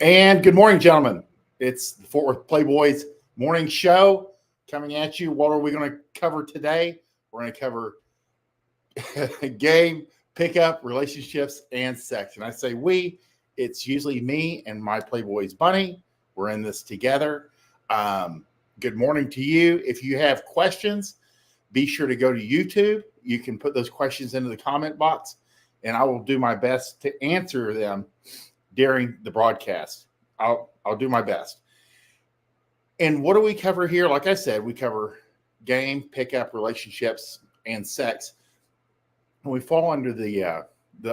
And good morning, gentlemen. It's the Fort Worth Playboys morning show coming at you. What are we going to cover today? We're going to cover game, pickup, relationships, and sex. And I say we, it's usually me and my Playboys bunny. We're in this together. Good morning to you. If you have questions, be sure to go to YouTube. You can put those questions into the comment box, and I will do my best to answer them during the broadcast. I'll do my best. And what do we cover here? Like I said, we cover game, pickup, relationships, and sex. And we fall under the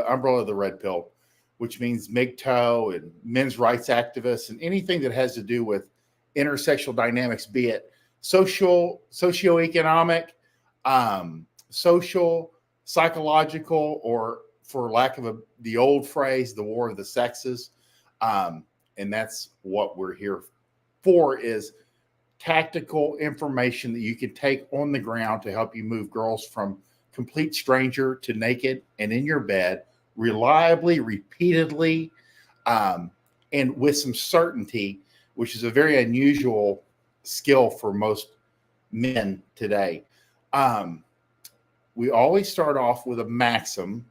umbrella of the red pill, which means MGTOW and men's rights activists and anything that has to do with intersexual dynamics, be it socioeconomic, social, psychological, or for lack of the old phrase, the war of the sexes. And that's what we're here for, is tactical information that you can take on the ground to help you move girls from complete stranger to naked and in your bed reliably, repeatedly, and with some certainty, which is a very unusual skill for most men today. We always start off with a maxim.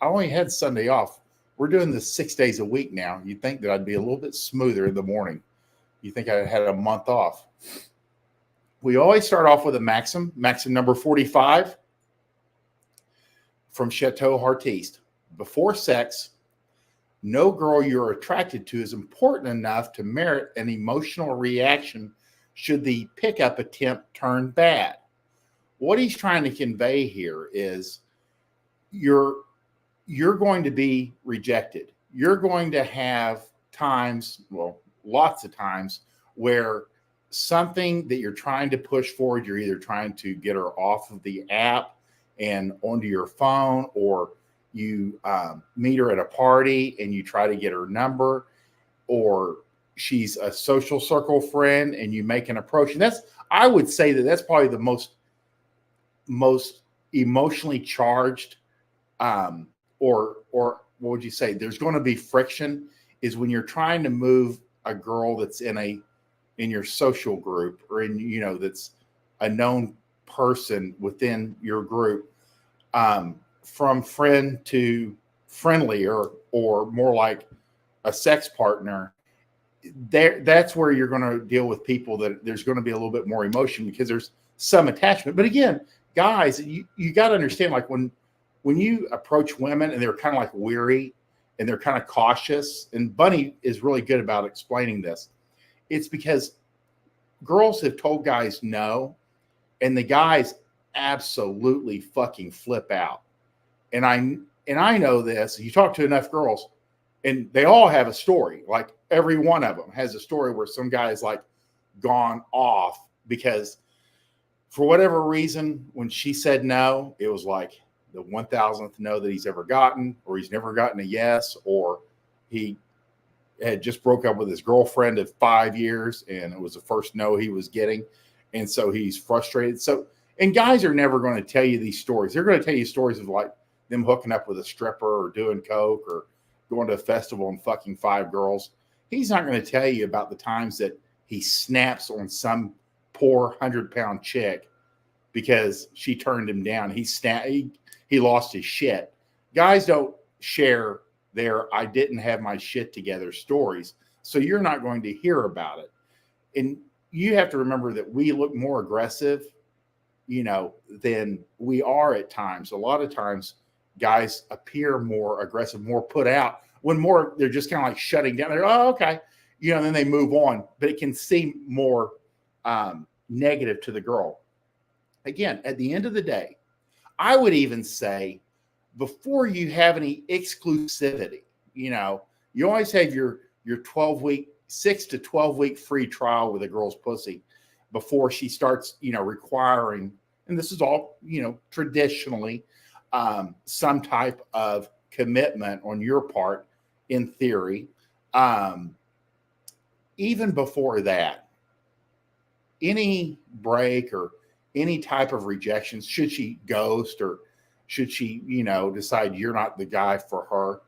I only had Sunday off. We're doing this 6 days a week now. You'd think that I'd be a little bit smoother in the morning. You think I had a month off. We always start off with a maxim number 45 from Chateau Hartiste. Before sex, no girl you're attracted to is important enough to merit an emotional reaction should the pickup attempt turn bad. What he's trying to convey here is you're going to be rejected. You're going to have times, lots of times, where something that you're trying to push forward, you're either trying to get her off of the app and onto your phone, or you meet her at a party and you try to get her number, or she's a social circle friend and you make an approach. And I would say that's probably the most emotionally charged, or what would you say? There's going to be friction is when you're trying to move a girl that's in your social group, or that's a known person within your group, from friend to friendly, or more like a sex partner. That's where you're going to deal with people that there's going to be a little bit more emotion because there's some attachment. But again, guys, you got to understand, like when you approach women and they're kind of like weary and they're kind of cautious, and Bunny is really good about explaining this, it's because girls have told guys no, and the guys absolutely fucking flip out. And I know this. You talk to enough girls, and they all have a story. Like every one of them has a story where some guy is like gone off because for whatever reason, when she said no, it was like the 1,000th no that he's ever gotten, or he's never gotten a yes, or he had just broke up with his girlfriend of 5 years and it was the first no he was getting. And so he's frustrated. And guys are never going to tell you these stories. They're going to tell you stories of like them hooking up with a stripper or doing coke or going to a festival and fucking 5 girls. He's not going to tell you about the times that he snaps on some poor 100-pound chick because she turned him down. He lost his shit. Guys don't share their I didn't have my shit together stories. So you're not going to hear about it. And you have to remember that we look more aggressive, than we are at times. A lot of times guys appear more aggressive, more put out, when more they're just kind of like shutting down. They're, oh, okay. And then they move on, but it can seem more negative to the girl. Again, at the end of the day, I would even say before you have any exclusivity, you always have your 12-week, 6 to 12-week free trial with a girl's pussy before she starts, requiring, and this is all, traditionally, some type of commitment on your part in theory. Even before that, any break or any type of rejection, should she ghost or should she, decide you're not the guy for her,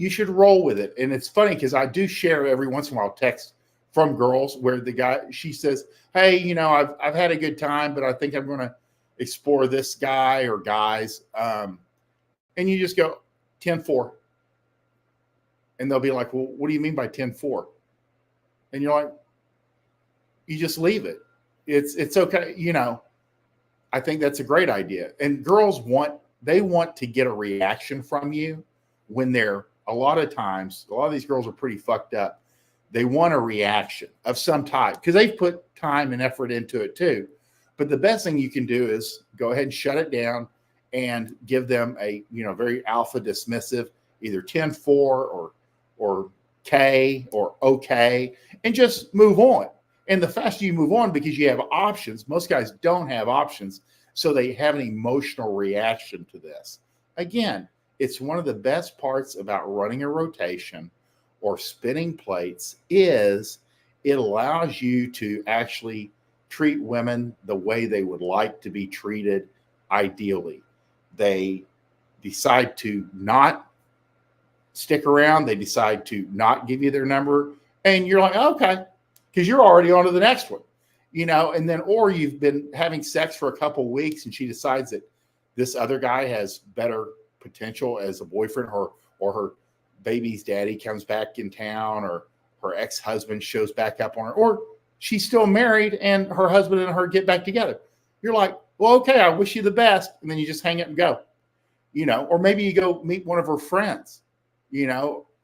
you should roll with it. And it's funny because I do share every once in a while text from girls where she says, hey, I've had a good time, but I think I'm going to explore this guy or guys. And you just go 10-4. And they'll be like, well, what do you mean by 10-4? And you're like, you just leave it. It's okay. I think that's a great idea. And girls want to get a reaction from you when a lot of these girls are pretty fucked up. They want a reaction of some type because they've put time and effort into it too. But the best thing you can do is go ahead and shut it down and give them a, very alpha dismissive, either 10-4 or K or okay, and just move on. And the faster you move on, because you have options, most guys don't have options, so they have an emotional reaction to this. Again, it's one of the best parts about running a rotation or spinning plates is it allows you to actually treat women the way they would like to be treated ideally. They decide to not stick around. They decide to not give you their number. And you're like, okay, because you're already on to the next one, and then, or you've been having sex for a couple of weeks and she decides that this other guy has better potential as a boyfriend, or her baby's daddy comes back in town, or her ex-husband shows back up on her, or she's still married and her husband and her get back together. You're like, well, okay, I wish you the best. And then you just hang up and go, or maybe you go meet one of her friends.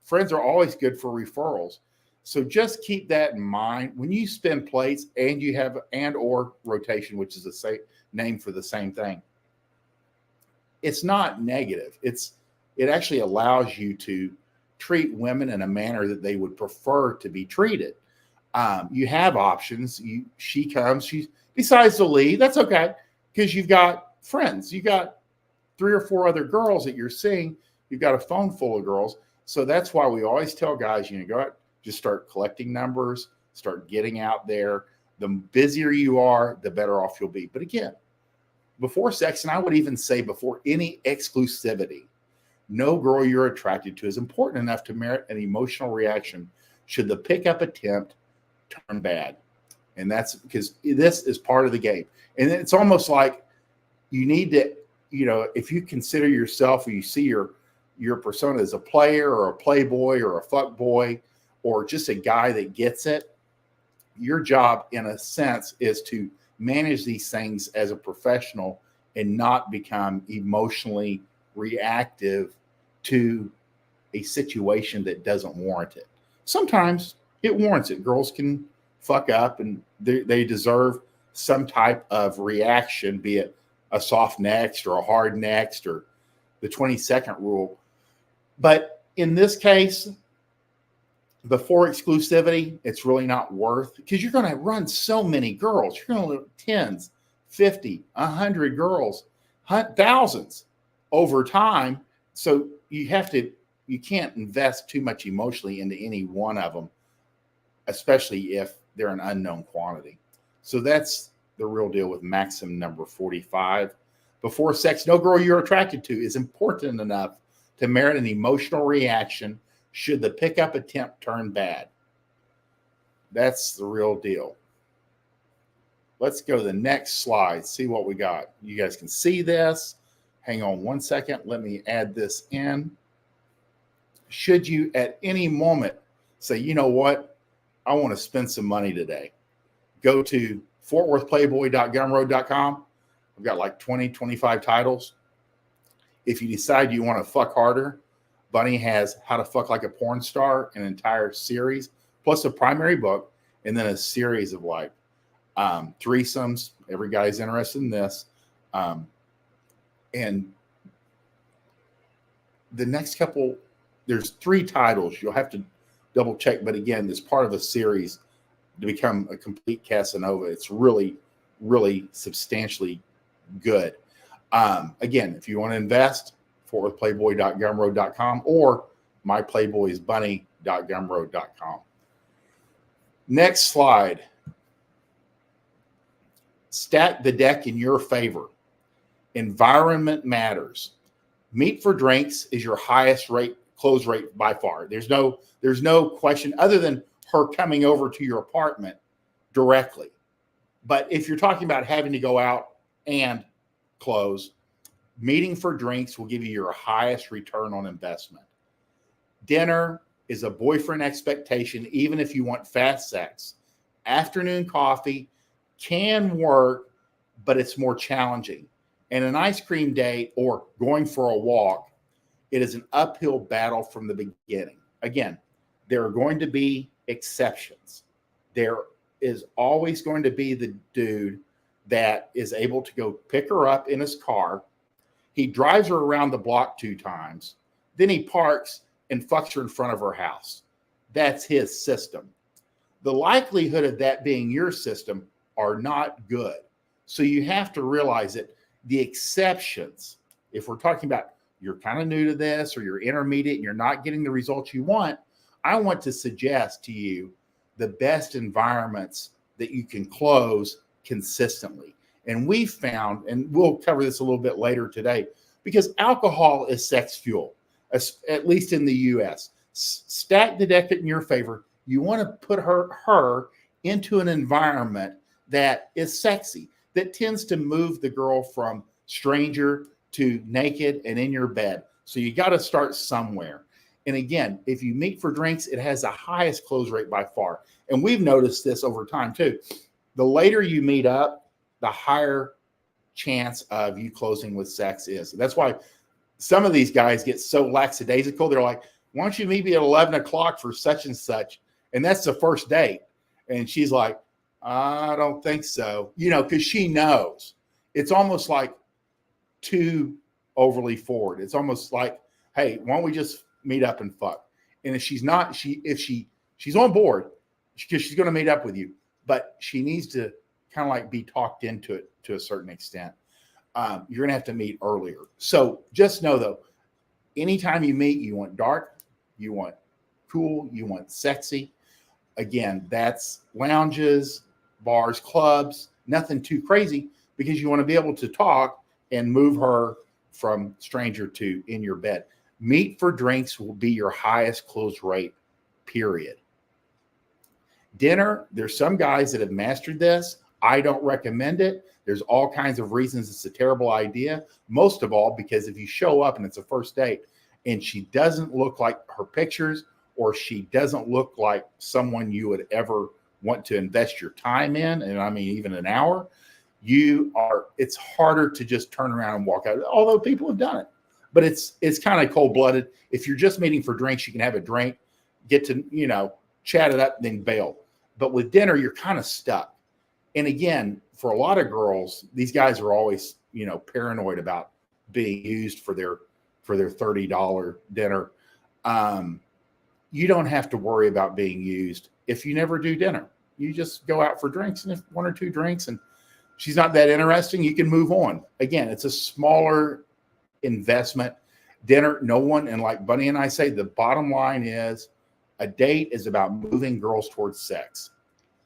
Friends are always good for referrals. So just keep that in mind when you spin plates and you have or rotation, which is the same name for the same thing. It's not negative. It actually allows you to treat women in a manner that they would prefer to be treated. You have options. She comes, she decides to leave. That's okay, because you've got friends. You got 3 or 4 other girls that you're seeing. You've got a phone full of girls. So that's why we always tell guys, go out, just start collecting numbers, start getting out there. The busier you are, the better off you'll be. But again, before sex, and I would even say before any exclusivity, no girl you're attracted to is important enough to merit an emotional reaction should the pickup attempt turn bad. And that's because this is part of the game. And it's almost like you need to, if you consider yourself, or you see your persona as a player or a playboy or a fuck boy or just a guy that gets it, your job in a sense is to manage these things as a professional and not become emotionally reactive to a situation that doesn't warrant it. Sometimes it warrants it. Girls can fuck up and they deserve some type of reaction, be it a soft next or a hard next or the 20-second rule. But in this case, before exclusivity, it's really not worth, because you're going to run so many girls. You're going to look 10s, 50, 100 girls, thousands over time. So you can't invest too much emotionally into any one of them, especially if they're an unknown quantity. So that's the real deal with maxim number 45. Before sex, no girl you're attracted to is important enough to merit an emotional reaction should the pickup attempt turn bad. That's the real deal. Let's go to the next slide, see what we got. You guys can see this. Hang on one second. Let me add this in. Should you at any moment say, you know what, I want to spend some money today, go to fortworthplayboy.gumroad.com. I've got like 20, 25 titles. If you decide you want to fuck harder, Bunny has How to Fuck Like a Porn Star, an entire series, plus a primary book, and then a series of like threesomes. Every guy's interested in this. And the next couple, there's 3 titles. You'll have to double check. But again, it's part of a series to become a complete Casanova. It's really, really substantially good. Again, if you want to invest, fortworthplayboy.gumroad.com or myplayboysbunny.gumroad.com. Next slide. Stack the deck in your favor. Environment matters. Meet for Drinks is your highest rate close rate by far. There's no question other than her coming over to your apartment directly. But if you're talking about having to go out and close, meeting for drinks will give you your highest return on investment. Dinner is a boyfriend expectation, even if you want fast sex. Afternoon coffee can work, but it's more challenging. And an ice cream date or going for a walk, it is an uphill battle from the beginning. Again, there are going to be exceptions. There is always going to be the dude that is able to go pick her up in his car. He drives her around the block 2 times. Then he parks and fucks her in front of her house. That's his system. The likelihood of that being your system are not good. So you have to realize that the exceptions, if we're talking about you're kind of new to this or you're intermediate and you're not getting the results you want, I want to suggest to you the best environments that you can close consistently. And we found, and we'll cover this a little bit later today, because alcohol is sex fuel, at least in the US. Stack the deck in your favor. You want to put her into an environment that is sexy, that tends to move the girl from stranger to naked and in your bed. So you got to start somewhere. And again, if you meet for drinks, it has the highest close rate by far. And we've noticed this over time too. The later you meet up, the higher chance of you closing with sex is. That's why some of these guys get so lackadaisical. They're like, why don't you meet me at 11 o'clock for such and such? And that's the first date. And she's like, I don't think so. Because she knows. It's almost like too overly forward. It's almost like, hey, why don't we just meet up and fuck? And if she's not, she's on board because she's going to meet up with you, but she needs to kind of like be talked into it to a certain extent. You're going to have to meet earlier. So just know though, anytime you meet, you want dark, you want cool, you want sexy. Again, that's lounges, bars, clubs, nothing too crazy, because you want to be able to talk and move her from stranger to in your bed. Meet for drinks will be your highest close rate, period. Dinner, there's some guys that have mastered this. I don't recommend it. There's all kinds of reasons it's a terrible idea. Most of all, because if you show up and it's a first date and she doesn't look like her pictures, or she doesn't look like someone you would ever want to invest your time in, and I mean even an hour, it's harder to just turn around and walk out, although people have done it. But it's kind of cold-blooded. If you're just meeting for drinks, you can have a drink, get to, chat it up, then bail. But with dinner, you're kind of stuck. And again, for a lot of girls, these guys are always, paranoid about being used for their $30 dinner. You don't have to worry about being used if you never do dinner. You just go out for drinks, and if 1 or 2 drinks and she's not that interesting, you can move on. Again, it's a smaller investment. Dinner, no one, and like Bunny and I say, the bottom line is a date is about moving girls towards sex.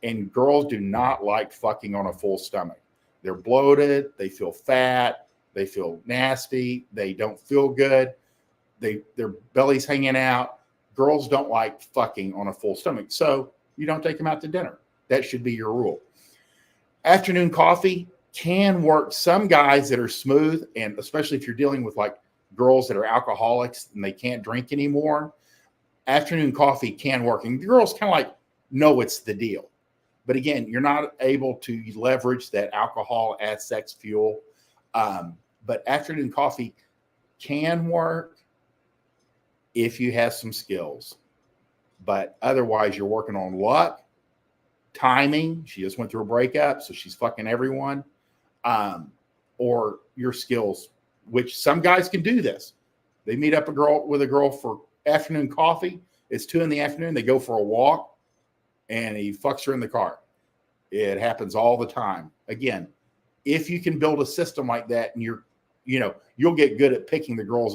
And girls do not like fucking on a full stomach. They're bloated, they feel fat, they feel nasty, they don't feel good, their belly's hanging out. Girls don't like fucking on a full stomach. So you don't take them out to dinner. That should be your rule. Afternoon coffee can work. Some guys that are smooth, and especially if you're dealing with like girls that are alcoholics and they can't drink anymore, afternoon coffee can work. And girls kind of like know it's the deal. But again, you're not able to leverage that alcohol as sex fuel. But afternoon coffee can work if you have some skills. But otherwise, you're working on luck, timing. She just went through a breakup, so she's fucking everyone. Or your skills, which some guys can do this. They meet up with a girl for afternoon coffee. It's 2 p.m. They go for a walk, and he fucks her in the car. It happens all the time. Again, if you can build a system like that, and you'll get good at picking the girls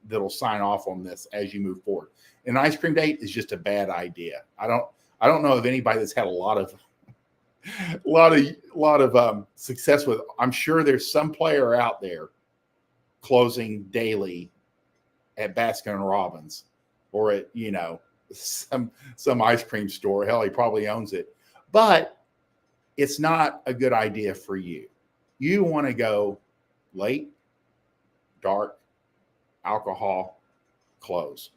that'll sign off on this as you move forward. An ice cream date is just a bad idea. I don't know of anybody that's had a lot of success with. I'm sure there's some player out there closing daily at Baskin and Robbins or at, some ice cream store. Hell, he probably owns it. But it's not a good idea for you. You want to go late, dark, alcohol, close.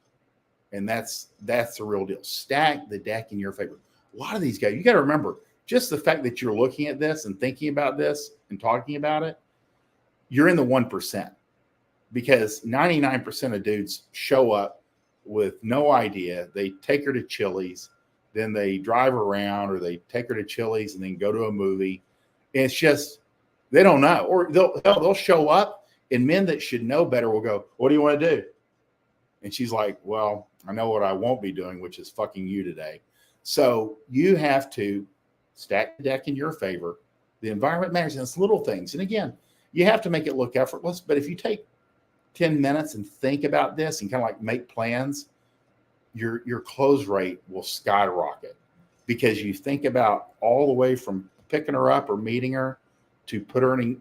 And that's the real deal. Stack the deck in your favor. A lot of these guys, you got to remember, just the fact that you're looking at this and thinking about this and talking about it, you're in the 1%, because 99% of dudes show up with no idea. They take her to Chili's, then they drive around, or they take her to Chili's and then go to a movie. And it's just, they don't know. Or they'll show up, and men that should know better will go, "What do you want to do?" And she's like, "Well, I know what I won't be doing, which is fucking you today." So you have to stack the deck in your favor. The environment matters, and it's little things. And again, you have to make it look effortless. But if you take 10 minutes and think about this and kind of like make plans, your close rate will skyrocket, because you think about all the way from picking her up or meeting her to putting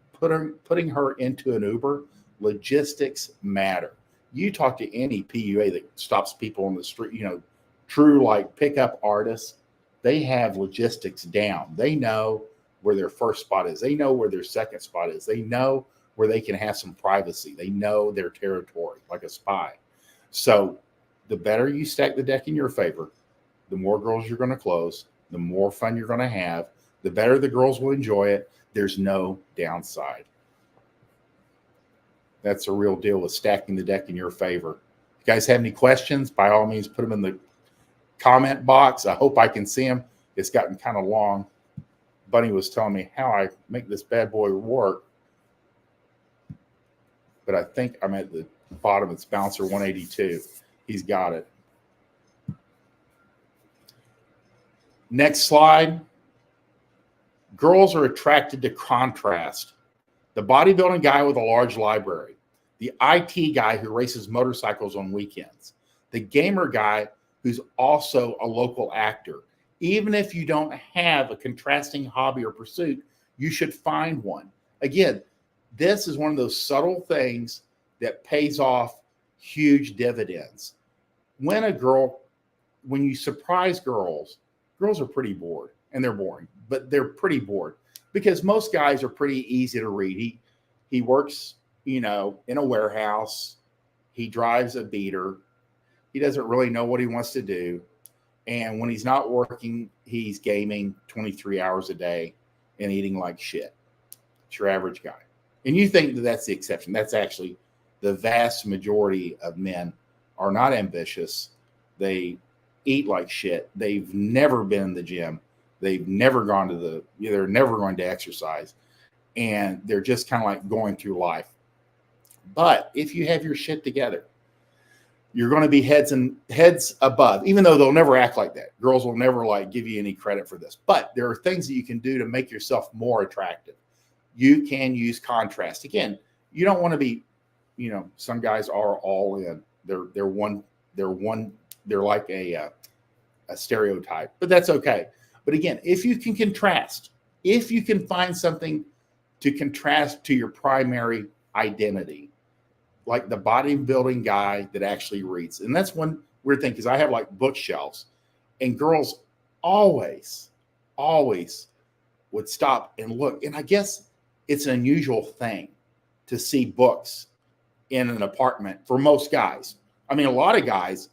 her into an Uber. Logistics matter. You talk to any PUA that stops people on the street, true like pickup artists, they have logistics down. They know where their first spot is. They know where their second spot is. They know where they can have some privacy. They know their territory like a spy. So the better you stack the deck in your favor, the more girls you're going to close, the more fun you're going to have, the better the girls will enjoy it. There's no downside. That's a real deal with stacking the deck in your favor. If you guys have any questions, by all means, put them in the comment box. I hope I can see them. It's gotten kind of long. Bunny was telling me how I make this bad boy work, but I think I'm at the bottom. It's bouncer 182. He's got it. Next slide. Girls are attracted to contrast. The bodybuilding guy with a large library, the IT guy who races motorcycles on weekends, the gamer guy who's also a local actor. Even if you don't have a contrasting hobby or pursuit, you should find one. Again, this is one of those subtle things that pays off huge dividends. When you surprise girls are pretty bored, and they're boring, but they're pretty bored because most guys are pretty easy to read. He works, in a warehouse. He drives a beater. He doesn't really know what he wants to do. And when he's not working, he's gaming 23 hours a day and eating like shit. It's your average guy. And you think that that's the exception. That's actually the vast majority of men are not ambitious. They eat like shit. They've never been in the gym. They've never gone they're never going to exercise. And they're just kind of like going through life. But if you have your shit together, you're going to be heads above, even though they'll never act like that. Girls will never give you any credit for this. But there are things that you can do to make yourself more attractive. You can use contrast. Again, you don't want to be, some guys are all in. They're like a stereotype, but that's okay. But again, if you can contrast, if you can find something to contrast to your primary identity, like the bodybuilding guy that actually reads. And that's one weird thing, because I have bookshelves, and girls always would stop and look. And I guess it's an unusual thing to see books in an apartment for most guys. I mean, a lot of guys,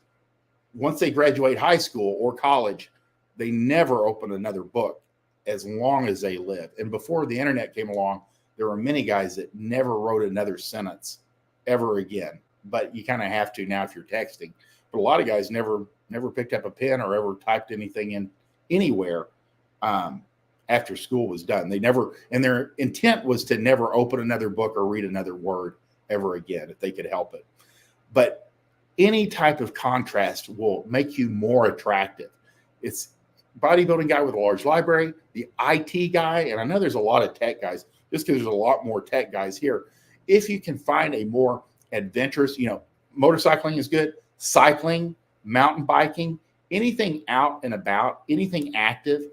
once they graduate high school or college, they never open another book as long as they live. And before the internet came along, there were many guys that never wrote another sentence ever again. But you kind of have to now if you're texting. But a lot of guys never picked up a pen or ever typed anything in anywhere after school was done. And their intent was to never open another book or read another word ever again if they could help it. But any type of contrast will make you more attractive. It's bodybuilding guy with a large library, the IT guy, and I know there's a lot of tech guys, just because there's a lot more tech guys here. If you can find a more adventurous, motorcycling is good, cycling, mountain biking, anything out and about, anything active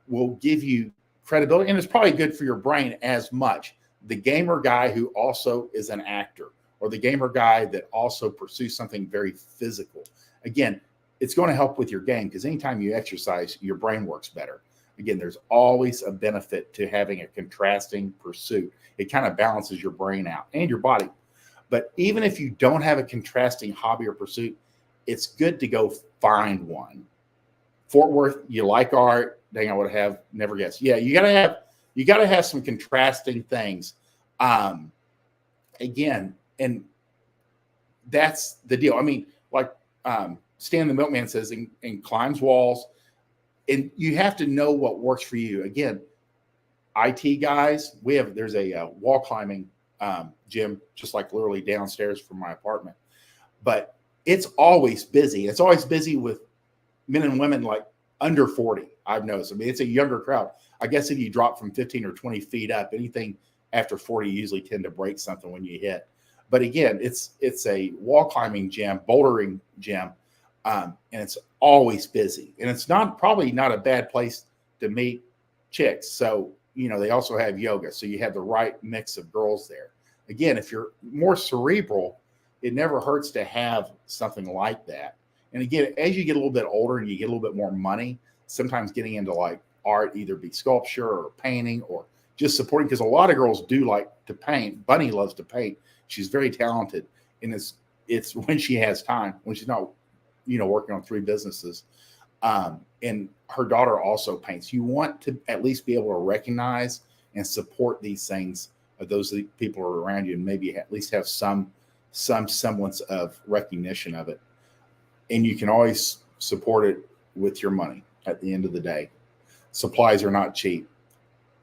will give you credibility, and it's probably good for your brain as much. The gamer guy who also is an actor, or the gamer guy that also pursues something very physical. Again, it's going to help with your game because anytime you exercise, your brain works better. Again, there's always a benefit to having a contrasting pursuit. It kind of balances your brain out and your body. But even if you don't have a contrasting hobby or pursuit, it's good to go find one. Fort Worth, you like art? Dang, I would have never guessed. Yeah, you gotta have some contrasting things. Again, and that's the deal. I mean, like Stan the Milkman says, and climbs walls. And you have to know what works for you. Again, IT guys, there's a wall climbing gym just like literally downstairs from my apartment, but it's always busy. It's always busy with men and women like under 40. I've noticed. I mean, it's a younger crowd. I guess if you drop from 15 or 20 feet up, anything after 40 usually tend to break something when you hit. But again, it's a wall climbing gym, bouldering gym. And it's always busy, and it's probably not a bad place to meet chicks. So, they also have yoga. So you have the right mix of girls there. Again, if you're more cerebral, it never hurts to have something like that. And again, as you get a little bit older and you get a little bit more money, sometimes getting into like art, either be sculpture or painting or just supporting, because a lot of girls do like to paint. Bunny loves to paint. She's very talented. And it's when she has time, when she's not working on 3 businesses. And her daughter also paints. You want to at least be able to recognize and support these things of those people who are around you, and maybe at least have some semblance of recognition of it. And you can always support it with your money at the end of the day. Supplies are not cheap.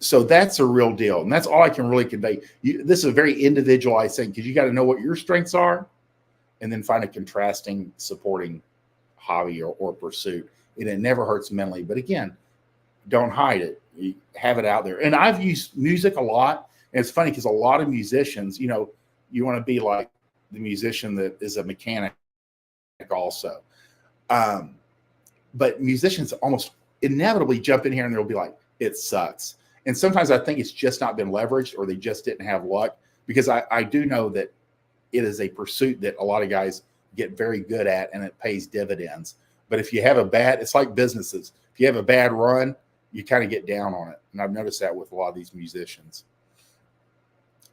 So that's a real deal. And that's all I can really convey. This is a very individualized thing because you got to know what your strengths are and then find a contrasting supporting hobby or pursuit. And it never hurts mentally. But again, don't hide it. You have it out there. And I've used music a lot. And it's funny because a lot of musicians, you want to be like the musician that is a mechanic also. But musicians almost inevitably jump in here and they'll be like, it sucks. And sometimes I think it's just not been leveraged or they just didn't have luck, because I do know that it is a pursuit that a lot of guys get very good at and it pays dividends. But if you have it's like businesses. If you have a bad run, you kind of get down on it. And I've noticed that with a lot of these musicians.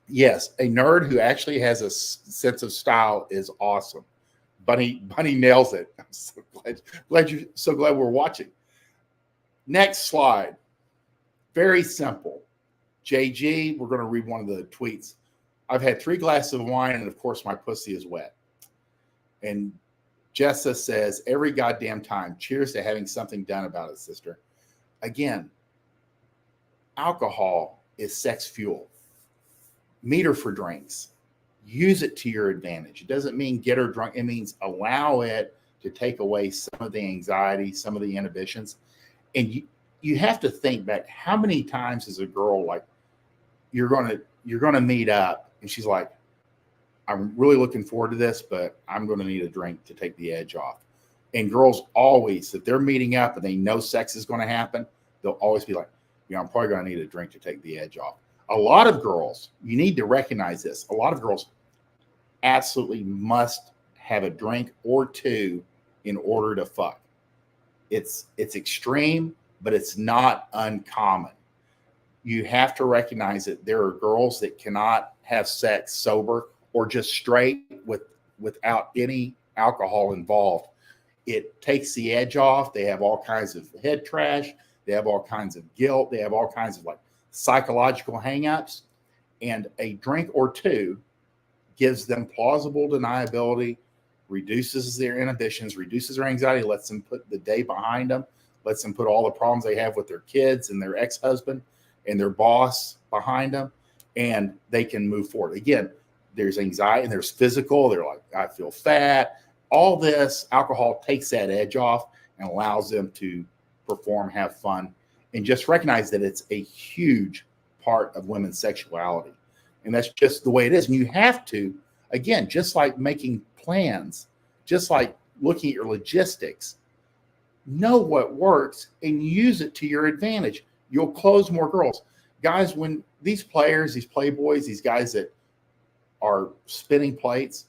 Yes, a nerd who actually has a sense of style is awesome. Bunny nails it. I'm so glad we're watching. Next slide. Very simple. JG, we're going to read one of the tweets. I've had 3 glasses of wine, and of course my pussy is wet. And Jessa says, every goddamn time. Cheers to having something done about it, sister. Again, alcohol is sex fuel. Meet her for drinks. Use it to your advantage. It doesn't mean get her drunk. It means allow it to take away some of the anxiety, some of the inhibitions. And you have to think back, how many times is a girl like, you're gonna meet up and she's like, I'm really looking forward to this, but I'm going to need a drink to take the edge off. And girls always, if they're meeting up and they know sex is going to happen, they'll always be like, I'm probably going to need a drink to take the edge off. A lot of girls, you need to recognize this. A lot of girls absolutely must have a drink or 2 in order to fuck. It's extreme, but it's not uncommon. You have to recognize that there are girls that cannot have sex sober or just straight without any alcohol involved. It takes the edge off. They have all kinds of head trash. They have all kinds of guilt. They have all kinds of like psychological hangups. And a drink or 2 gives them plausible deniability, reduces their inhibitions, reduces their anxiety, lets them put the day behind them, lets them put all the problems they have with their kids and their ex-husband and their boss behind them, and they can move forward. Again, there's anxiety and there's physical. They're like, I feel fat. All this alcohol takes that edge off and allows them to perform, have fun, and just recognize that it's a huge part of women's sexuality. And that's just the way it is. And you have to, again, just like making plans, just like looking at your logistics, know what works and use it to your advantage. You'll close more girls. Guys, when these players, these Playboys, these guys that are spinning plates,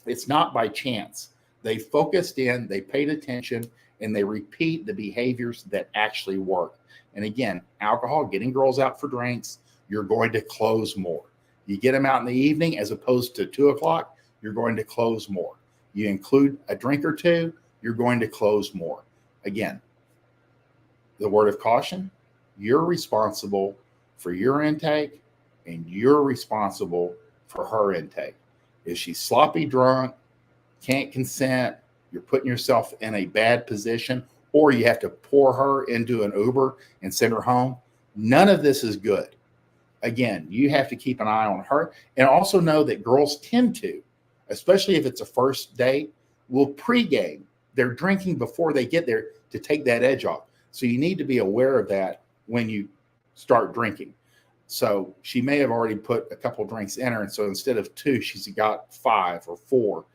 it's not by chance. They focused in, they paid attention, and they repeat the behaviors that actually work. And again, alcohol, getting girls out for drinks, you're going to close more. You get them out in the evening as opposed to 2 o'clock, you're going to close more. You include a drink or two, you're going to close more. Again, the word of caution, you're responsible for your intake and you're responsible for her intake. If she's sloppy drunk, can't consent, you're putting yourself in a bad position, or you have to pour her into an Uber and send her home. None of this is good. Again, you have to keep an eye on her, and also know that girls tend to, especially if it's a first date, will pregame. They're drinking before they get there to take that edge off. So you need to be aware of that when you start drinking. So she may have already put a couple drinks in her, and so instead of 2, she's got 5 or 4.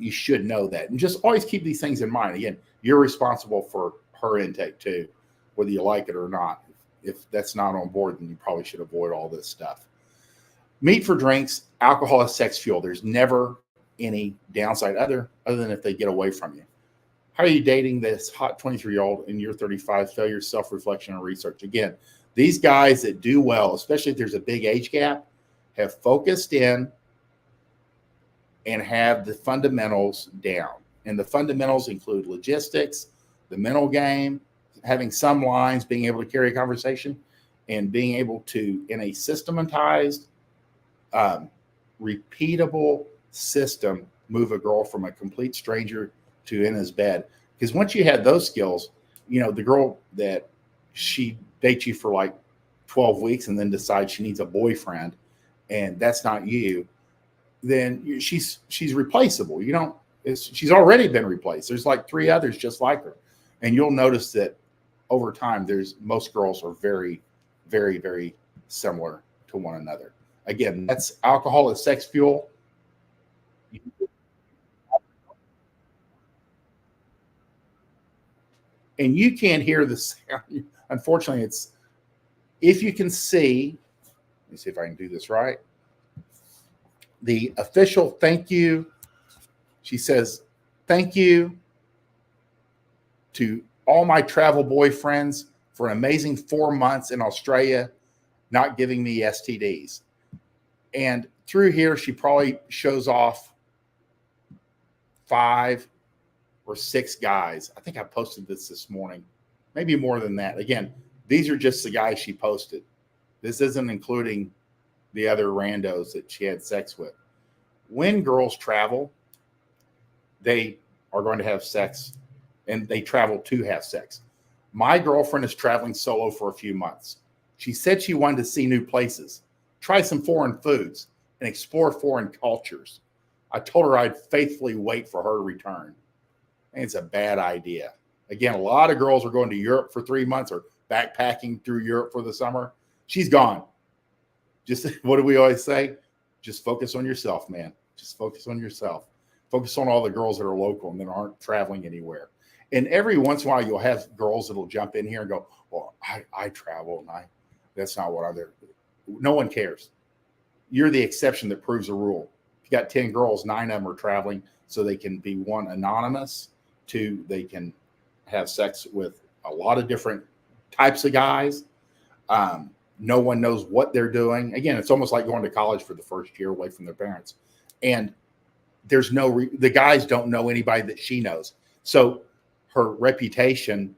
You should know that, and just always keep these things in mind. Again, you're responsible for her intake too, whether you like it or not. If that's not on board, then you probably should avoid all this stuff. Meat for drinks, alcohol is sex fuel. There's never any downside other than if they get away from you. How are you dating this hot 23-year-old and you're 35? Failure, self-reflection, and research. Again, these guys that do well, especially if there's a big age gap, have focused in and have the fundamentals down. And the fundamentals include logistics, the mental game, having some lines, being able to carry a conversation, and being able to, in a systematized, repeatable system, move a girl from a complete stranger to in his bed. Because once you have those skills, you know, the girl that she dates you for like 12 weeks and then decides she needs a boyfriend and that's not you, then she's replaceable. You don't, she's already been replaced. There's like 3 others just like her. And you'll notice that over time, most girls are very, very, very similar to one another. Again, that's alcohol as sex fuel. And you can't hear the sound. Unfortunately, it's, if you can see, let me see if I can do this right. The official thank you. She says, thank you to all my travel boyfriends for an amazing 4 months in Australia, not giving me STDs. And through here, she probably shows off 5 or 6 guys. I think I posted this morning, maybe more than that. Again, these are just the guys she posted. This isn't including the other randos that she had sex with. When girls travel, they are going to have sex, and they travel to have sex. My girlfriend is traveling solo for a few months. She said she wanted to see new places, try some foreign foods, and explore foreign cultures. I told her I'd faithfully wait for her to return. And it's a bad idea. Again, a lot of girls are going to Europe for 3 months or backpacking through Europe for the summer. She's gone. Just, what do we always say? Just focus on yourself, man. Just focus on yourself. Focus on all the girls that are local and that aren't traveling anywhere. And every once in a while, you'll have girls that'll jump in here and go, well, I travel, and that's not what I'm there. No one cares. You're the exception that proves the rule. If you got 10 girls, 9 of them are traveling so they can be, 1, anonymous, 2, they can have sex with a lot of different types of guys. No one knows what they're doing. Again, it's almost like going to college for the first year away from their parents. And there's the guys don't know anybody that she knows. So her reputation,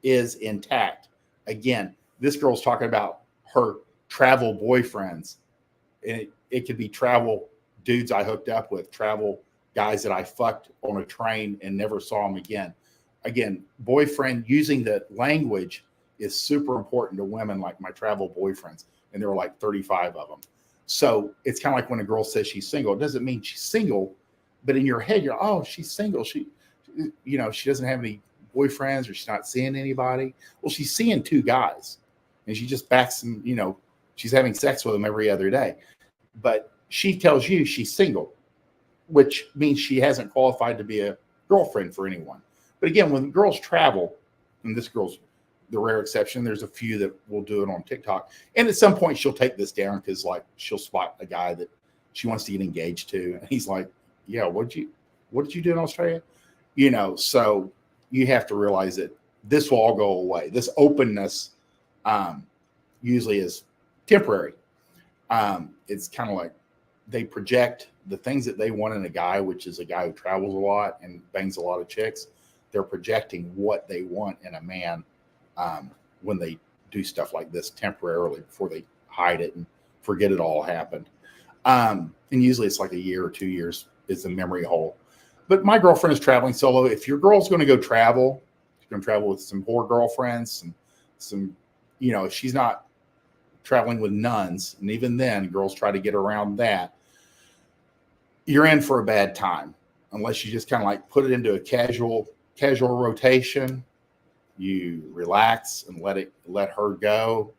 is intact. Again, this girl's talking about her travel boyfriends. And it could be travel dudes I hooked up with, travel guys that I fucked on a train and never saw them again. Again, boyfriend, using the language is super important to women, like my travel boyfriends. And there were like 35 of them. So it's kind of like when a girl says she's single, it doesn't mean she's single, but in your head, you're, oh, she's single. She doesn't have any boyfriends, or she's not seeing anybody. Well, she's seeing 2 guys, and she just backs them, she's having sex with them every other day. But she tells you she's single, which means she hasn't qualified to be a girlfriend for anyone. But again, when girls travel, and this girl's the rare exception, there's a few that will do it on TikTok. And at some point she'll take this down because, like, she'll spot a guy that she wants to get engaged to. And he's like, yeah, what did you do in Australia? So you have to realize that this will all go away. This openness usually is temporary. It's kind of like they project the things that they want in a guy, which is a guy who travels a lot and bangs a lot of chicks. They're projecting what they want in a man when they do stuff like this temporarily before they hide it and forget it all happened. And usually it's like a year or 2 years is the memory hole. But my girlfriend is traveling solo. If your girl's going to go travel, she's going to travel with some whore girlfriends, some, if she's not traveling with nuns, and even then, girls try to get around that. You're in for a bad time unless you just kind of like put it into a casual rotation. You relax and let her go.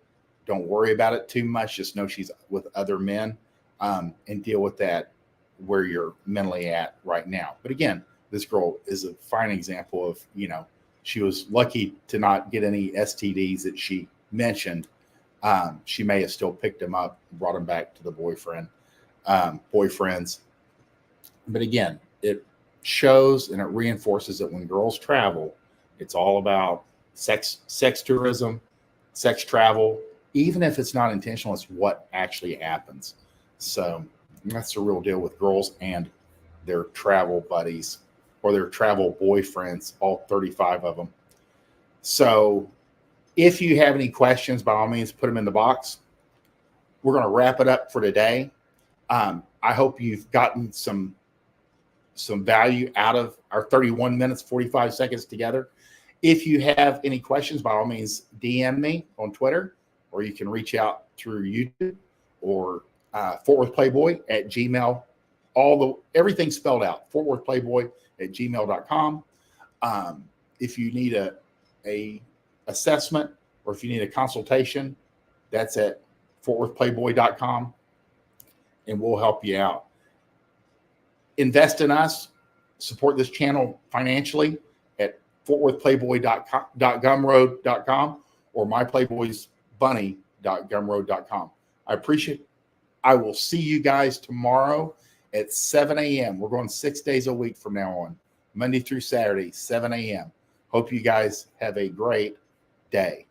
Don't worry about it too much. Just know she's with other men, and deal with that where you're mentally at right now. But again, this girl is a fine example of, she was lucky to not get any STDs that she mentioned. She may have still picked him up and brought him back to the boyfriends. But again, it shows and it reinforces that when girls travel, it's all about sex tourism, sex travel. Even if it's not intentional, it's what actually happens. So that's the real deal with girls and their travel buddies or their travel boyfriends, all 35 of them. So if you have any questions, by all means, put them in the box. We're going to wrap it up for today. I hope you've gotten some value out of our 31 minutes, 45 seconds together. If you have any questions, by all means, DM me on Twitter, or you can reach out through YouTube or Fort Worth Playboy at Gmail. Everything spelled out, fortworthplayboy@gmail.com. If you need a assessment or if you need a consultation, that's at fortworthplayboy.com, and we'll help you out. Invest in us, support this channel financially at fortworthplayboy.gumroad.com or myplayboysbunny.gumroad.com. I appreciate it. I will see you guys tomorrow at 7 a.m. We're going 6 days a week from now on, Monday through Saturday, 7 a.m. Hope you guys have a great day.